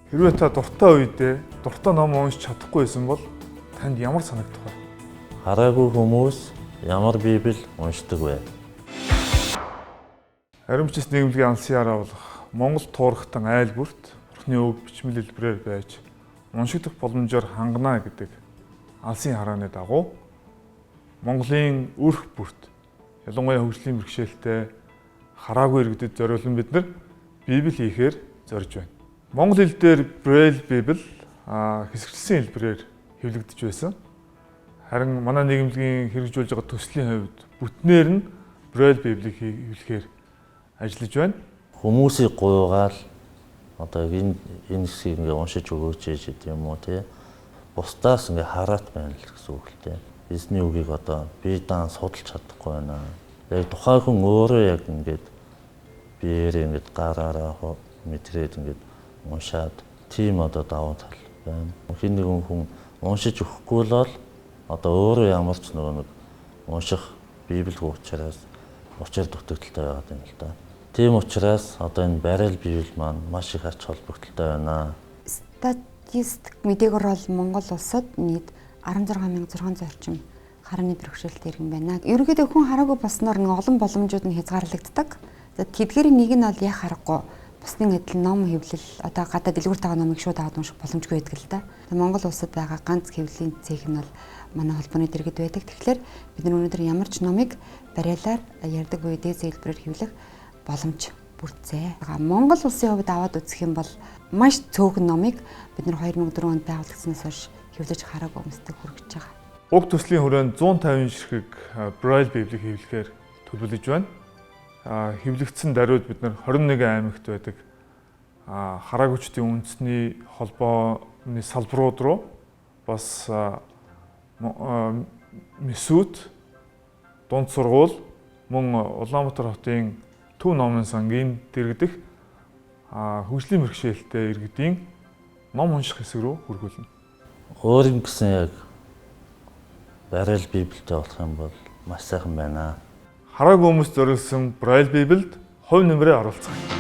Хэрвээ та дуртай үедээ дуртай ном уншиж чадахгүй байсан бол танд ямар санагдах вэ? Хараагүй хүмүүс ямар Библи уншдаг вэ? Аримчис нийгэмлэгийн алсын хараа болох Монгол туурхтан айл бүрт Бурхны үг бичмэл хэлбэрээр байж уншигдах боломжоор хангана гэдэг алсын харааны дагуу Монголын өрх бүрт ялангуяа хөгжлийн бэрхшээлтэй хараагүй иргэдэд зориулан бид нар Библи хийхээр зорж байна. Монгол хэл дээр Braille Библи хэсэгчлсэн хэлбэрээр хэвлэгдэж байсан. Харин манай нийгэмлэгийн хэрэгжүүлж байгаа төслийн хувьд бүтнээр нь Braille Библийг хэвлэхээр ажиллаж байна. Хүмүүсийг гуйгаал одоо энэ хэсгийг ингээ уншиж өгөөч гэдэг юм уу тий. Бусдаас ингээ хараат байна л гэсэн үг л тий. Эзний үгийг одоо би даан судалж чадахгүй байна. Яг тухайн хүн өөрөө яг ингээд биеэр ингээд гараараа мэдрээд ингээд уншаад тийм одоо давуу тал байна. Хин нэгэн хүн уншиж өгөхгүй л одоо өөрөө ямар ч нэг унших Библи учраас учир дутагдaltaй байгаад байна л да. Тийм учраас одоо энэ Braille Библи маань маш их ач холбогдолтой байна. Статистик мэдээгээр бол Монгол улсад нийт 16,600 орчим харааны бэрхшээлтэй иргэн байна. Ерөнхийдөө хүн хараагүй болсноор нэг олон боломжууд нь хязгаарлагддаг. Тэдгээрийн нэг нь бол яах аргагүй бусдын адил ном хэвлэл одоо гадаад дэлгүүртэйгээ номыг шууд аваад унших боломжгүй байдаг л да. Монгол улсад байгаа ганц хэвлэлийн цэг нь бол манай холбооны дэргэд байдаг. Тэгэхээр бид нар өнөөдөр ямар ч номыг бариалаар ярьдаг буюу дээд хэлбэрээр хэвлэх боломж бүрдсэн. Монгол улсын хувьд аваад үзэх юм бол маш цөөхөн номыг бид нар 2004 онд байгуулагдсанаас хойш хэвлэж хараагүй хүмүүстэй хүргэж байгаа. Уг төслийн хүрээнд 150 ширхэг Braille Библийг хэвлэхээр төлөвлөж байна. Хэвлэгдсэн даруйд бид нар 21 аймагт байдаг хараагүйчдийн үндэсний холбооны салбарууд руу бас Месүд, Дунд сургууль, мөн Улаанбаатар хотын Төв номын сангийн дэргэдэх хөгжлийн бэрхшээлтэй иргэдийн ном унших хэсэг рүү хүргүүлнэ. Өөр юм гэсэн яг Braille Библитэй болох юм бол маш сайхан байна. Хараагүй хүмүүст зориулсан Braille Библиэд хувь нэмрээ оруулцгаая.